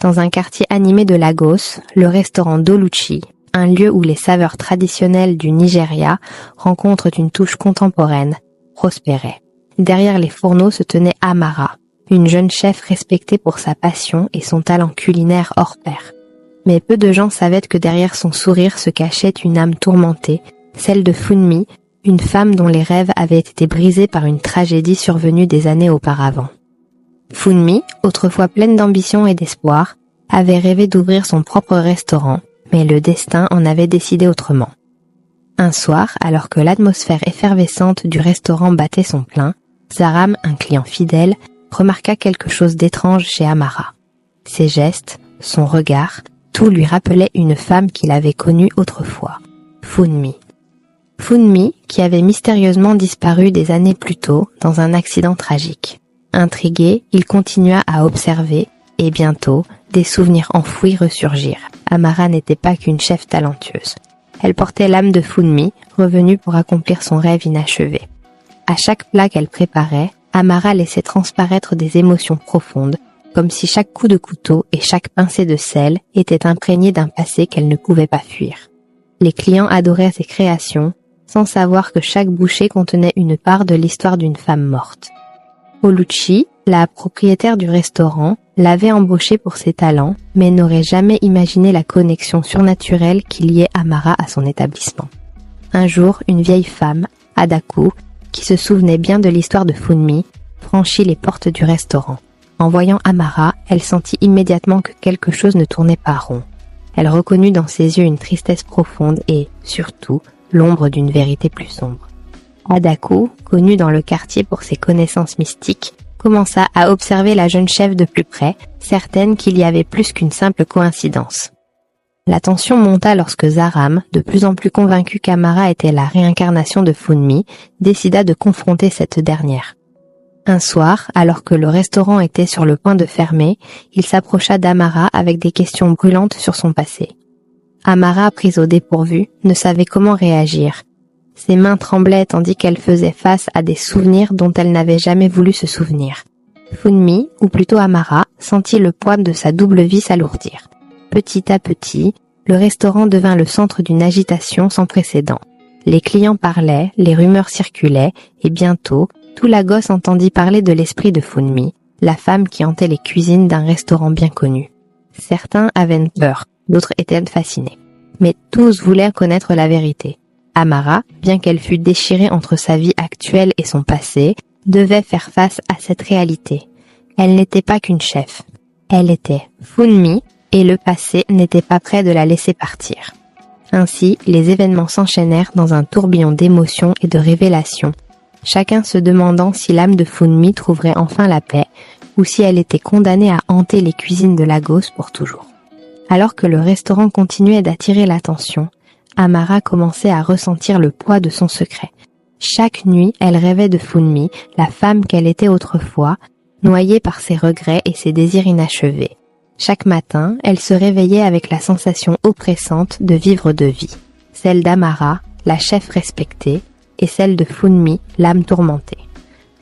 Dans un quartier animé de Lagos, le restaurant Doluchi, un lieu où les saveurs traditionnelles du Nigeria rencontrent une touche contemporaine, prospérait. Derrière les fourneaux se tenait Amara, une jeune chef respectée pour sa passion et son talent culinaire hors pair. Mais peu de gens savaient que derrière son sourire se cachait une âme tourmentée, celle de Funmi, une femme dont les rêves avaient été brisés par une tragédie survenue des années auparavant. Funmi, autrefois pleine d'ambition et d'espoir, avait rêvé d'ouvrir son propre restaurant, mais le destin en avait décidé autrement. Un soir, alors que l'atmosphère effervescente du restaurant battait son plein, Zaram, un client fidèle, remarqua quelque chose d'étrange chez Amara. Ses gestes, son regard, tout lui rappelait une femme qu'il avait connue autrefois, Funmi. Funmi, qui avait mystérieusement disparu des années plus tôt dans un accident tragique. Intrigué, il continua à observer, et bientôt, des souvenirs enfouis ressurgirent. Amara n'était pas qu'une chef talentueuse. Elle portait l'âme de Funmi, revenue pour accomplir son rêve inachevé. À chaque plat qu'elle préparait, Amara laissait transparaître des émotions profondes, comme si chaque coup de couteau et chaque pincée de sel étaient imprégnés d'un passé qu'elle ne pouvait pas fuir. Les clients adoraient ses créations, sans savoir que chaque bouchée contenait une part de l'histoire d'une femme morte. Oluchi, la propriétaire du restaurant, l'avait embauchée pour ses talents, mais n'aurait jamais imaginé la connexion surnaturelle qui liait Amara à son établissement. Un jour, une vieille femme, Adaku, qui se souvenait bien de l'histoire de Funmi, franchit les portes du restaurant. En voyant Amara, elle sentit immédiatement que quelque chose ne tournait pas rond. Elle reconnut dans ses yeux une tristesse profonde et, surtout, l'ombre d'une vérité plus sombre. Adaku, connue dans le quartier pour ses connaissances mystiques, commença à observer la jeune chef de plus près, certaine qu'il y avait plus qu'une simple coïncidence. La tension monta lorsque Zaram, de plus en plus convaincu qu'Amara était la réincarnation de Funmi, décida de confronter cette dernière. Un soir, alors que le restaurant était sur le point de fermer, il s'approcha d'Amara avec des questions brûlantes sur son passé. Amara, prise au dépourvu, ne savait comment réagir. Ses mains tremblaient tandis qu'elle faisait face à des souvenirs dont elle n'avait jamais voulu se souvenir. Funmi, ou plutôt Amara, sentit le poids de sa double vie s'alourdir. Petit à petit, le restaurant devint le centre d'une agitation sans précédent. Les clients parlaient, les rumeurs circulaient, et bientôt, tout Lagos entendit parler de l'esprit de Funmi, la femme qui hantait les cuisines d'un restaurant bien connu. Certains avaient peur, d'autres étaient fascinés. Mais tous voulaient connaître la vérité. Amara, bien qu'elle fût déchirée entre sa vie actuelle et son passé, devait faire face à cette réalité. Elle n'était pas qu'une chef. Elle était Funmi, et le passé n'était pas prêt de la laisser partir. Ainsi, les événements s'enchaînèrent dans un tourbillon d'émotions et de révélations, chacun se demandant si l'âme de Funmi trouverait enfin la paix, ou si elle était condamnée à hanter les cuisines de Lagos pour toujours. Alors que le restaurant continuait d'attirer l'attention, Amara commençait à ressentir le poids de son secret. Chaque nuit, elle rêvait de Funmi, la femme qu'elle était autrefois, noyée par ses regrets et ses désirs inachevés. Chaque matin, elle se réveillait avec la sensation oppressante de vivre deux vies, celle d'Amara, la chef respectée, et celle de Funmi, l'âme tourmentée.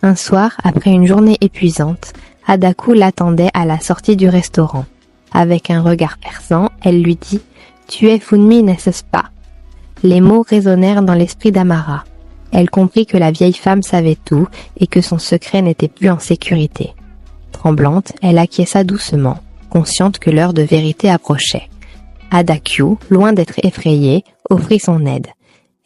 Un soir, après une journée épuisante, Adaku l'attendait à la sortie du restaurant. Avec un regard perçant, elle lui dit « Tu es Funmi, n'est-ce pas ?» Les mots résonnèrent dans l'esprit d'Amara. Elle comprit que la vieille femme savait tout et que son secret n'était plus en sécurité. Tremblante, elle acquiesça doucement, consciente que l'heure de vérité approchait. Adaku, loin d'être effrayée, offrit son aide.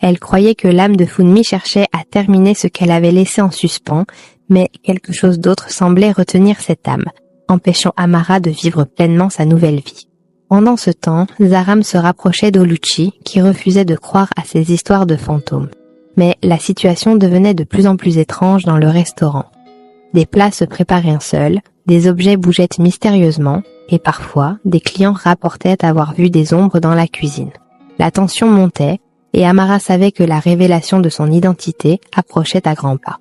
Elle croyait que l'âme de Funmi cherchait à terminer ce qu'elle avait laissé en suspens, mais quelque chose d'autre semblait retenir cette âme, empêchant Amara de vivre pleinement sa nouvelle vie. Pendant ce temps, Zaram se rapprochait d'Oluchi, qui refusait de croire à ces histoires de fantômes. Mais la situation devenait de plus en plus étrange dans le restaurant. Des plats se préparaient seuls, des objets bougeaient mystérieusement, et parfois, des clients rapportaient avoir vu des ombres dans la cuisine. La tension montait, et Amara savait que la révélation de son identité approchait à grands pas.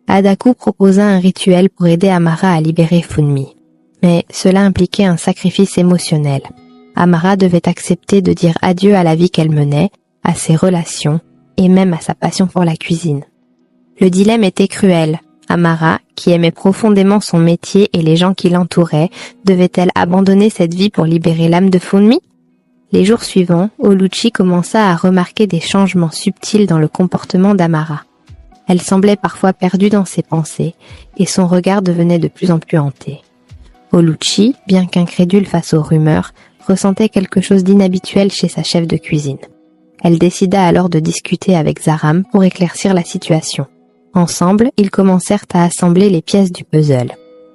Adaku proposa un rituel pour aider Amara à libérer Funmi. Mais cela impliquait un sacrifice émotionnel. Amara devait accepter de dire adieu à la vie qu'elle menait, à ses relations, et même à sa passion pour la cuisine. Le dilemme était cruel. Amara, qui aimait profondément son métier et les gens qui l'entouraient, devait-elle abandonner cette vie pour libérer l'âme de Funmi? Les jours suivants, Oluchi commença à remarquer des changements subtils dans le comportement d'Amara. Elle semblait parfois perdue dans ses pensées, et son regard devenait de plus en plus hanté. Oluchi, bien qu'incrédule face aux rumeurs, ressentait quelque chose d'inhabituel chez sa chef de cuisine. Elle décida alors de discuter avec Zaram pour éclaircir la situation. Ensemble, ils commencèrent à assembler les pièces du puzzle.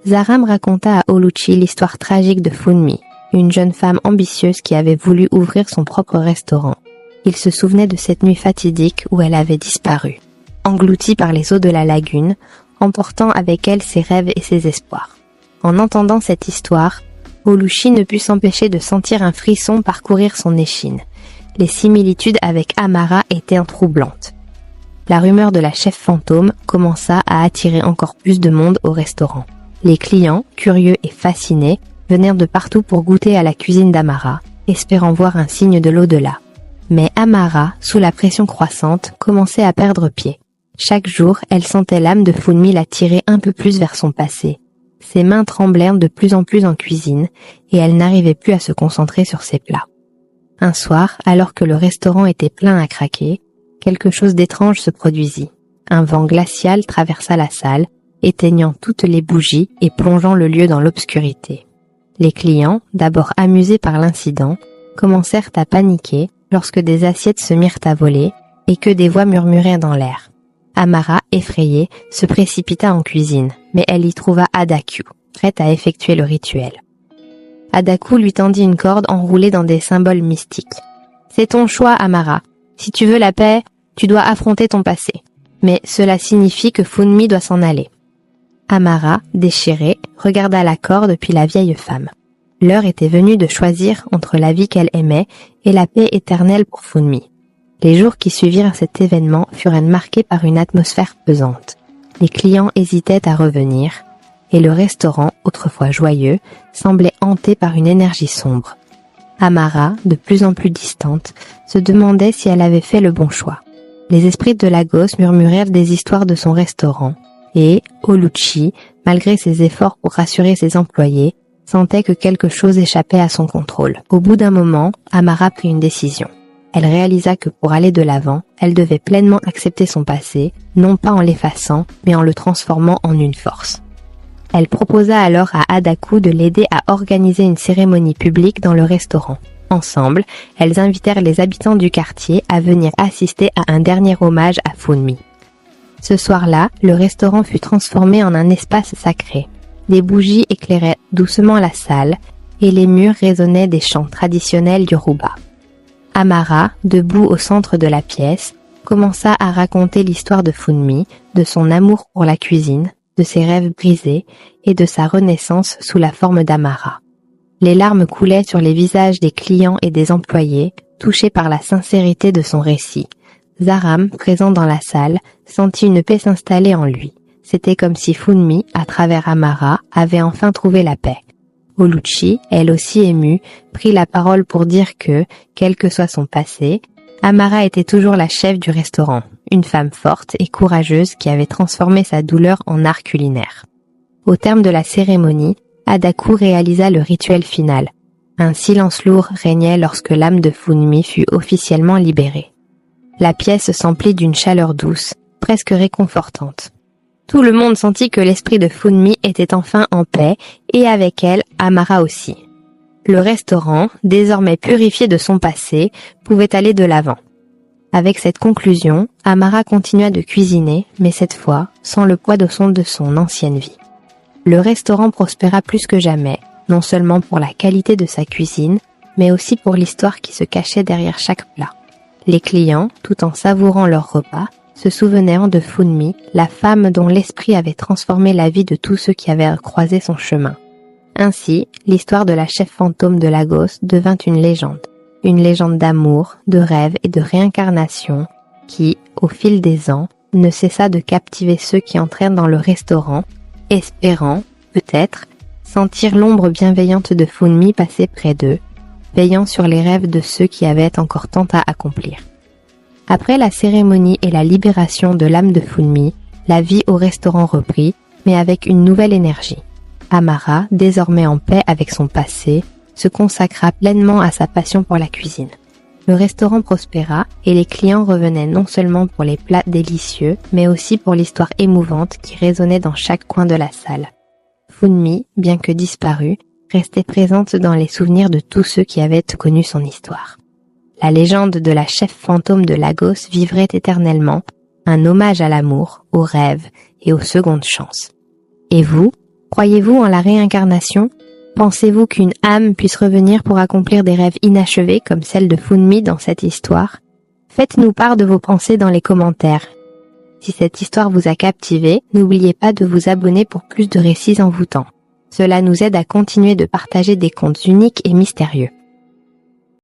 Zaram raconta à Oluchi l'histoire tragique de Funmi, une jeune femme ambitieuse qui avait voulu ouvrir son propre restaurant. Il se souvenait de cette nuit fatidique où elle avait disparu, engloutie par les eaux de la lagune, emportant avec elle ses rêves et ses espoirs. En entendant cette histoire, Oluchi ne put s'empêcher de sentir un frisson parcourir son échine. Les similitudes avec Amara étaient troublantes. La rumeur de la chef fantôme commença à attirer encore plus de monde au restaurant. Les clients, curieux et fascinés, venèrent de partout pour goûter à la cuisine d'Amara, espérant voir un signe de l'au-delà. Mais Amara, sous la pression croissante, commençait à perdre pied. Chaque jour, elle sentait l'âme de Funmi la tirer un peu plus vers son passé. Ses mains tremblèrent de plus en plus en cuisine, et elle n'arrivait plus à se concentrer sur ses plats. Un soir, alors que le restaurant était plein à craquer, quelque chose d'étrange se produisit. Un vent glacial traversa la salle, éteignant toutes les bougies et plongeant le lieu dans l'obscurité. Les clients, d'abord amusés par l'incident, commencèrent à paniquer lorsque des assiettes se mirent à voler et que des voix murmurèrent dans l'air. Amara, effrayée, se précipita en cuisine, mais elle y trouva Adaku, prête à effectuer le rituel. Adaku lui tendit une corde enroulée dans des symboles mystiques. « C'est ton choix, Amara. Si tu veux la paix, tu dois affronter ton passé. Mais cela signifie que Funmi doit s'en aller. » Amara, déchirée, regarda la corde puis la vieille femme. L'heure était venue de choisir entre la vie qu'elle aimait et la paix éternelle pour Funmi. Les jours qui suivirent cet événement furent marqués par une atmosphère pesante. Les clients hésitaient à revenir, et le restaurant, autrefois joyeux, semblait hanté par une énergie sombre. Amara, de plus en plus distante, se demandait si elle avait fait le bon choix. Les esprits de Lagos murmurèrent des histoires de son restaurant, et Oluchi, malgré ses efforts pour rassurer ses employés, sentait que quelque chose échappait à son contrôle. Au bout d'un moment, Amara prit une décision. Elle réalisa que pour aller de l'avant, elle devait pleinement accepter son passé, non pas en l'effaçant, mais en le transformant en une force. Elle proposa alors à Adaku de l'aider à organiser une cérémonie publique dans le restaurant. Ensemble, elles invitèrent les habitants du quartier à venir assister à un dernier hommage à Funmi. Ce soir-là, le restaurant fut transformé en un espace sacré. Des bougies éclairaient doucement la salle et les murs résonnaient des chants traditionnels Yoruba. Amara, debout au centre de la pièce, commença à raconter l'histoire de Funmi, de son amour pour la cuisine, de ses rêves brisés et de sa renaissance sous la forme d'Amara. Les larmes coulaient sur les visages des clients et des employés, touchés par la sincérité de son récit. Zaram, présent dans la salle, sentit une paix s'installer en lui. C'était comme si Funmi, à travers Amara, avait enfin trouvé la paix. Oluchi, elle aussi émue, prit la parole pour dire que, quel que soit son passé, Amara était toujours la chef du restaurant, une femme forte et courageuse qui avait transformé sa douleur en art culinaire. Au terme de la cérémonie, Adaku réalisa le rituel final. Un silence lourd régnait lorsque l'âme de Funmi fut officiellement libérée. La pièce s'emplit d'une chaleur douce, presque réconfortante. Tout le monde sentit que l'esprit de Funmi était enfin en paix, et avec elle, Amara aussi. Le restaurant, désormais purifié de son passé, pouvait aller de l'avant. Avec cette conclusion, Amara continua de cuisiner, mais cette fois, sans le poids de son ancienne vie. Le restaurant prospéra plus que jamais, non seulement pour la qualité de sa cuisine, mais aussi pour l'histoire qui se cachait derrière chaque plat. Les clients, tout en savourant leur repas, se souvenèrent de Funmi, la femme dont l'esprit avait transformé la vie de tous ceux qui avaient croisé son chemin. Ainsi, l'histoire de la chef fantôme de Lagos devint une légende d'amour, de rêve et de réincarnation qui, au fil des ans, ne cessa de captiver ceux qui entrèrent dans le restaurant, espérant, peut-être, sentir l'ombre bienveillante de Funmi passer près d'eux, veillant sur les rêves de ceux qui avaient encore tant à accomplir. Après la cérémonie et la libération de l'âme de Funmi, La vie au restaurant reprit, mais avec une nouvelle énergie. Amara, désormais en paix avec son passé, se consacra pleinement à sa passion pour la cuisine. Le restaurant prospéra et les clients revenaient non seulement pour les plats délicieux, mais aussi pour l'histoire émouvante qui résonnait dans chaque coin de la salle. Funmi, bien que disparue, restait présente dans les souvenirs de tous ceux qui avaient connu son histoire. La légende de la chef fantôme de Lagos vivrait éternellement, un hommage à l'amour, aux rêves et aux secondes chances. Et vous, croyez-vous en la réincarnation ? Pensez-vous qu'une âme puisse revenir pour accomplir des rêves inachevés comme celle de Funmi dans cette histoire ? Faites-nous part de vos pensées dans les commentaires. Si cette histoire vous a captivé, n'oubliez pas de vous abonner pour plus de récits envoûtants. Cela nous aide à continuer de partager des contes uniques et mystérieux.